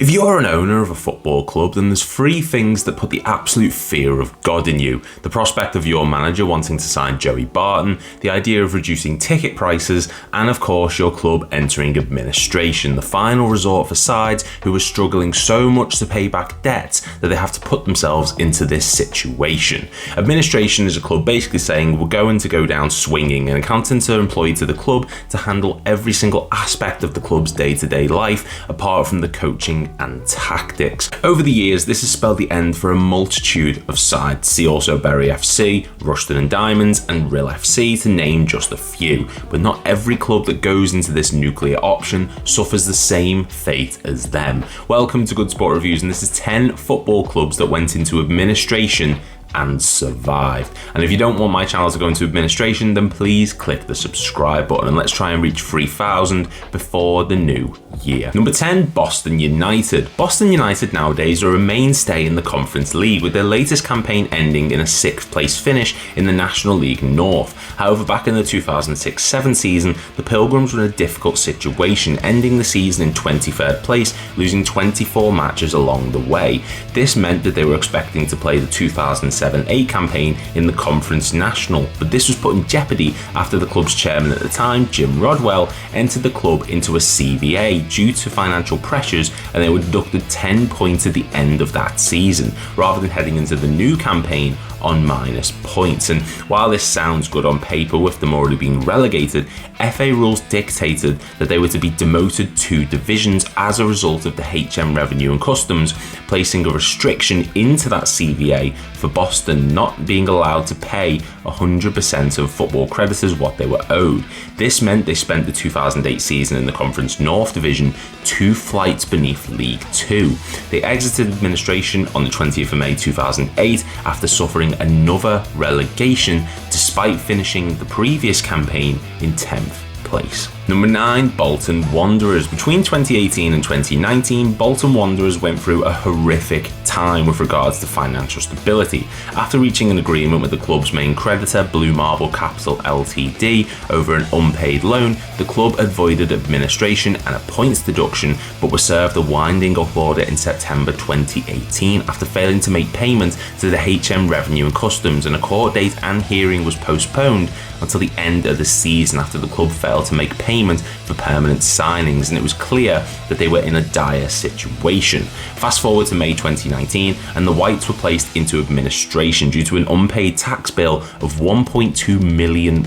If you're an owner of a football club, then there's three things that put the absolute fear of God in you. The prospect of your manager wanting to sign Joey Barton, the idea of reducing ticket prices, and of course your club entering administration, the final resort for sides who are struggling so much to pay back debts that they have to put themselves into this situation. Administration is a club basically saying we're going to go down swinging, and accountants are employed to the club to handle every single aspect of the club's day-to-day life, apart from the coaching and tactics. Over the years, this has spelled the end for a multitude of sides. See also Bury FC, Rushden and Diamonds, and Rill FC, to name just a few. But not every club that goes into this nuclear option suffers the same fate as them. Welcome to Good Sport Reviews, and this is 10 football clubs that went into administration and survived. And if you don't want my channel to go into administration, then please click the subscribe button and let's try and reach 3,000 before the new year. Number 10, Bolton United. Bolton United nowadays are a mainstay in the Conference League, with their latest campaign ending in a 6th place finish in the National League North. However, back in the 2006-07 season, the Pilgrims were in a difficult situation, ending the season in 23rd place, losing 24 matches along the way. This meant that they were expecting to play the 2007-08 campaign in the Conference National, but this was put in jeopardy after the club's chairman at the time, Jim Rodwell, entered the club into a CVA due to financial pressures, and they were deducted 10 points at the end of that season, rather than heading into the new campaign on minus points. And while this sounds good on paper with them already being relegated, FA rules dictated that they were to be demoted 2 divisions as a result of the HM Revenue and Customs placing a restriction into that CVA for Bolton not being allowed to pay 100% of football creditors what they were owed. This meant they spent the 2008 season in the Conference North Division 2 flights beneath League 2. They exited administration on the 20th of May 2008 after suffering another relegation despite finishing the previous campaign in 10th place. Number 9, Bolton Wanderers. Between 2018 and 2019, Bolton Wanderers went through a horrific time with regards to financial stability. After reaching an agreement with the club's main creditor, Blue Marble Capital Ltd, over an unpaid loan, the club avoided administration and a points deduction, but was served a winding up order in September 2018 after failing to make payment to the HM Revenue and Customs, and a court date and hearing was postponed until the end of the season after the club failed to make payment for permanent signings, and it was clear that they were in a dire situation. Fast forward to May 2019, and the Whites were placed into administration due to an unpaid tax bill of £1.2 million,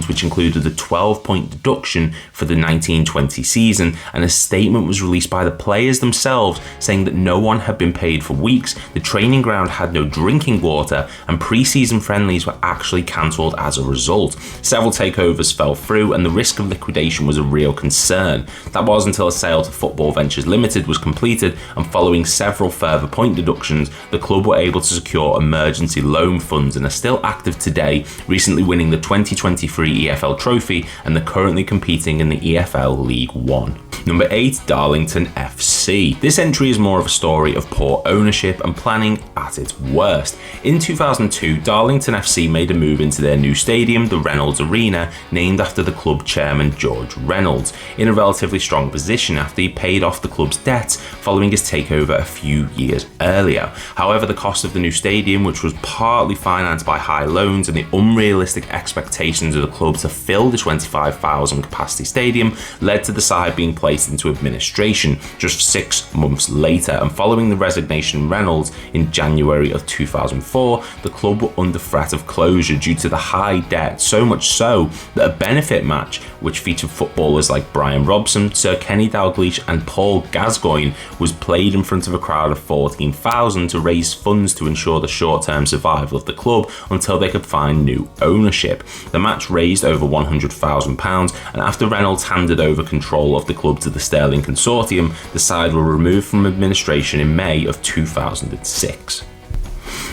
which included a 12-point deduction for the 1920 season, and a statement was released by the players themselves saying that no one had been paid for weeks, the training ground had no drinking water, and pre-season friendlies were actually cancelled as a result. Several takeovers fell through, and the risk of liquidation was a real concern. That was until a sale to Football Ventures Limited was completed, and following several further point deductions, the club were able to secure emergency loan funds and are still active today, recently winning the 2023 EFL Trophy, and they're currently competing in the EFL League One. Number 8, Darlington FC. This entry is more of a story of poor ownership and planning at its worst. In 2002, Darlington FC made a move into their new stadium, the Reynolds Arena, named after the club chairman George Reynolds, in a relatively strong position after he paid off the club's debts following his takeover a few years earlier. However, the cost of the new stadium, which was partly financed by high loans and the unrealistic expectations of the club to fill the 25,000 capacity stadium, led to the side being placed into administration just 6 months later, and following the resignation of Reynolds in January of 2004, the club were under threat of closure due to the high debt, so much so that a benefit match which featured footballers like Brian Robson, Sir Kenny Dalglish and Paul Gascoigne was played in front of a crowd of 14,000 to raise funds to ensure the short-term survival of the club until they could find new ownership. The match raised over £100,000, and after Reynolds handed over control of the club to the Sterling Consortium, the side were removed from administration in May of 2006.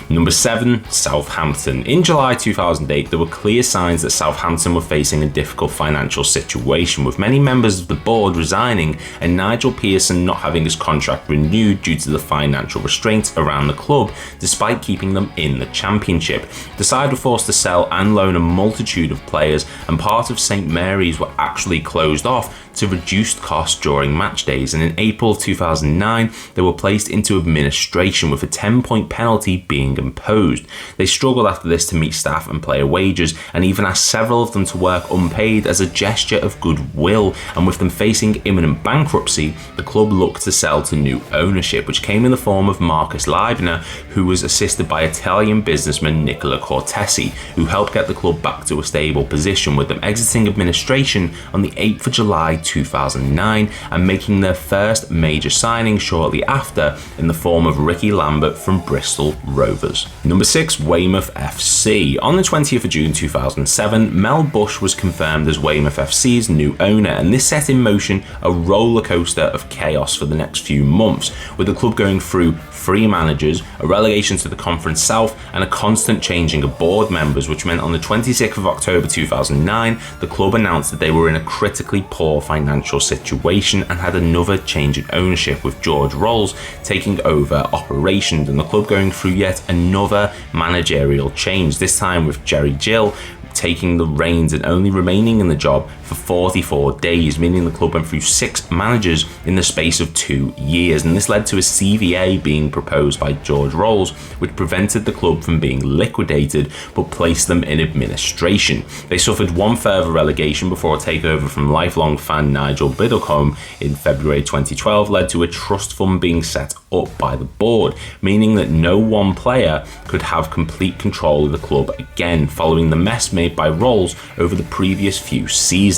Number 7, Southampton. In July 2008, there were clear signs that Southampton were facing a difficult financial situation, with many members of the board resigning and Nigel Pearson not having his contract renewed due to the financial restraints around the club, despite keeping them in the Championship. The side were forced to sell and loan a multitude of players, and part of St Mary's were actually closed off to reduced costs during match days, and in April 2009 they were placed into administration with a 10-point penalty being imposed. They struggled after this to meet staff and player wages, and even asked several of them to work unpaid as a gesture of goodwill, and with them facing imminent bankruptcy, the club looked to sell to new ownership, which came in the form of Marcus Leibner, who was assisted by Italian businessman Nicola Cortesi, who helped get the club back to a stable position, with them exiting administration on the 8th of July 2009 and making their first major signing shortly after in the form of Ricky Lambert from Bristol Rovers. Number 6, Weymouth FC. On the 20th of June 2007, Mel Bush was confirmed as Weymouth FC's new owner, and this set in motion a roller coaster of chaos for the next few months, with the club going through 3 managers, a relegation to the Conference South, and a constant changing of board members, which meant on the 26th of October 2009, the club announced that they were in a critically poor financial situation and had another change in ownership, with George Rolls taking over operations, and the club going through yet another managerial change, this time with Jerry Gill taking the reins and only remaining in the job for 44 days, meaning the club went through 6 managers in the space of 2 years, and this led to a CVA being proposed by George Rolls, which prevented the club from being liquidated but placed them in administration. They suffered one further relegation before a takeover from lifelong fan Nigel Biddlecombe in February 2012 led to a trust fund being set up by the board, meaning that no one player could have complete control of the club again, following the mess made by Rolls over the previous few seasons.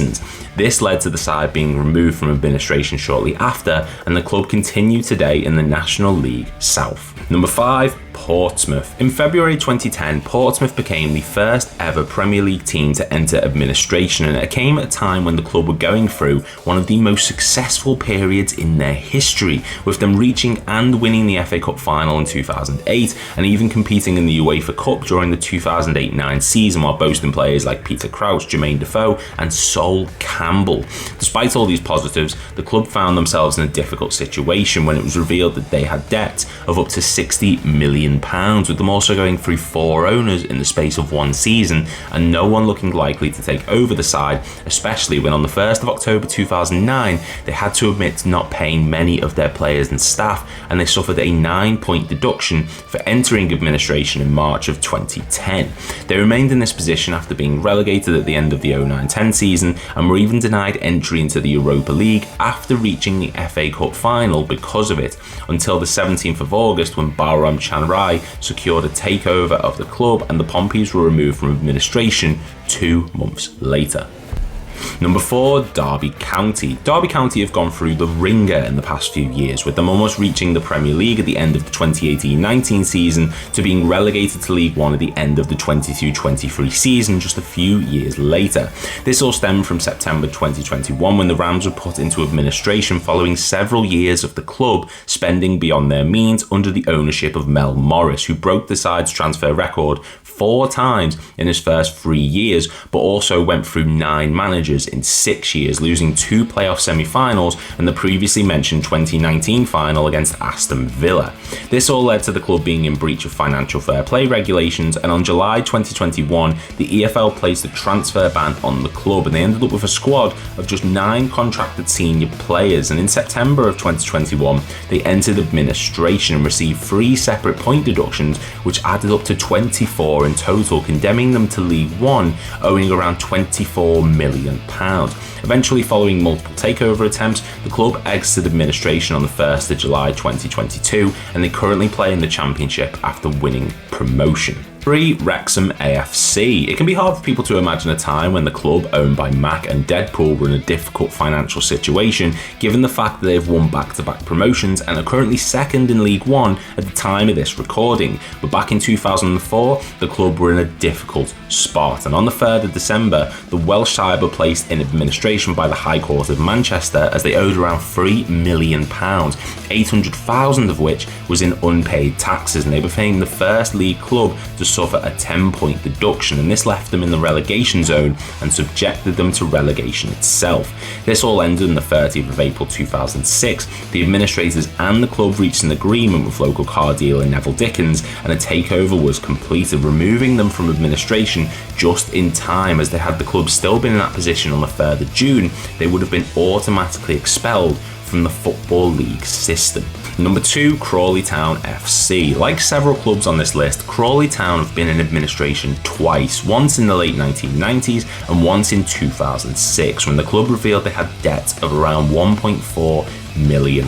This led to the side being removed from administration shortly after, and the club continued today in the National League South. Number 5, Portsmouth. In February 2010, Portsmouth became the first ever Premier League team to enter administration, and it came at a time when the club were going through one of the most successful periods in their history, with them reaching and winning the FA Cup final in 2008 and even competing in the UEFA Cup during the 2008-09 season, while boasting players like Peter Crouch, Jermaine Defoe and Sol Campbell. Despite all these positives, the club found themselves in a difficult situation when it was revealed that they had debts of up to £60 million, with them also going through 4 owners in the space of 1 season and no one looking likely to take over the side, especially when on the 1st of October 2009 they had to admit to not paying many of their players and staff, and they suffered a 9-point deduction for entering administration in March of 2010. They remained in this position after being relegated at the end of the 09-10 season and were even denied entry into the Europa League after reaching the FA Cup final because of it, until the 17th of August when Balram Chanrai secured a takeover of the club and the Pompies were removed from administration 2 months later. Number 4, Derby County. Derby County have gone through the ringer in the past few years, with them almost reaching the Premier League at the end of the 2018-19 season to being relegated to League One at the end of the 22-23 season just a few years later. This all stemmed from September 2021 when the Rams were put into administration following several years of the club spending beyond their means under the ownership of Mel Morris, who broke the side's transfer record 4 times in his first 3 years, but also went through 9 managers in 6 years, losing 2 playoff semi-finals and the previously mentioned 2019 final against Aston Villa. This all led to the club being in breach of financial fair play regulations, and on July 2021 the EFL placed a transfer ban on the club, and they ended up with a squad of just 9 contracted senior players, and in September of 2021 they entered administration and received 3 separate point deductions which added up to 24 in total, condemning them to League One, owing around £24 million. Eventually, following multiple takeover attempts, the club exited administration on the 1st of July 2022, and they currently play in the Championship after winning promotion. 3. Wrexham AFC. It can be hard for people to imagine a time when the club owned by Mac and Deadpool were in a difficult financial situation, given the fact that they've won back-to-back promotions and are currently second in League One at the time of this recording. But back in 2004, the club were in a difficult spot, and on the 3rd of December, the Welsh side were placed in administration by the High Court of Manchester as they owed around £3 million, 800,000 of which was in unpaid taxes, and they became the first league club to suffer a 10-point deduction, and this left them in the relegation zone and subjected them to relegation itself. This all ended on the 30th of April 2006. The administrators and the club reached an agreement with local car dealer Neville Dickens, and a takeover was completed, removing them from administration just in time, as had the club still been in that position on the 3rd of June, they would have been automatically expelled from the Football League system. Number 2, Crawley Town FC. Like several clubs on this list, Crawley Town have been in administration twice, once in the late 1990s and once in 2006, when the club revealed they had debts of around £1.4 million,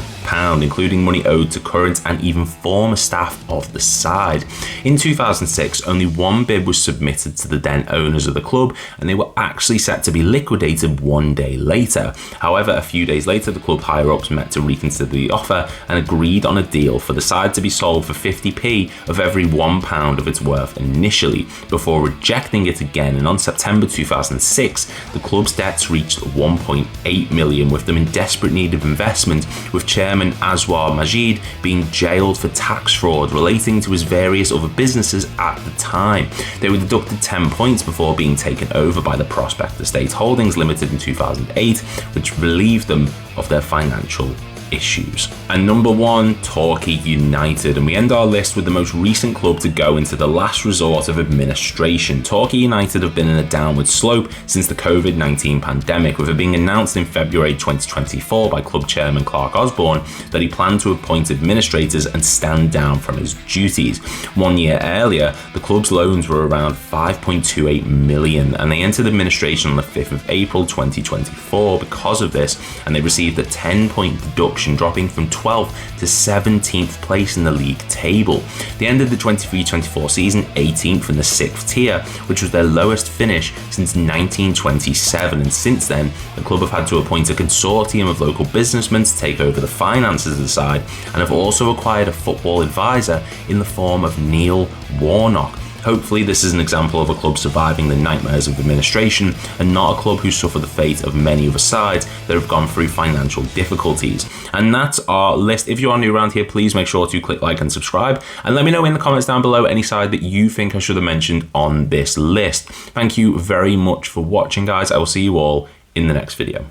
including money owed to current and even former staff of the side. In 2006, only one bid was submitted to the then owners of the club, and they were actually set to be liquidated one day later. However, a few days later, the club higher-ups met to reconsider the offer and agreed on a deal for the side to be sold for 50p of every £1 of its worth initially, before rejecting it again. And on September 2006, the club's debts reached 1.8 million, with them in desperate need of investment, with chairman Aswar Majid being jailed for tax fraud relating to his various other businesses at the time. They were deducted 10 points before being taken over by the Prospect Estate Holdings Limited in 2008, which relieved them of their financial issues. And number 1, Torquay United, and we end our list with the most recent club to go into the last resort of administration. Torquay United have been in a downward slope since the COVID-19 pandemic, with it being announced in February 2024 by club chairman Clark Osborne that he planned to appoint administrators and stand down from his duties. 1 year earlier, the club's loans were around 5.28 million, and they entered administration on the 5th of April 2024 because of this, and they received a 10-point deduction, dropping from 12th to 17th place in the league table. They ended the 23-24 season 18th in the 6th tier, which was their lowest finish since 1927, and since then the club have had to appoint a consortium of local businessmen to take over the finances of the side, and have also acquired a football advisor in the form of Neil Warnock. Hopefully this is an example of a club surviving the nightmares of administration, and not a club who suffer the fate of many other sides that have gone through financial difficulties. And that's our list. If you are new around here, please make sure to click like and subscribe, and let me know in the comments down below any side that you think I should have mentioned on this list. Thank you very much for watching, guys. I will see you all in the next video.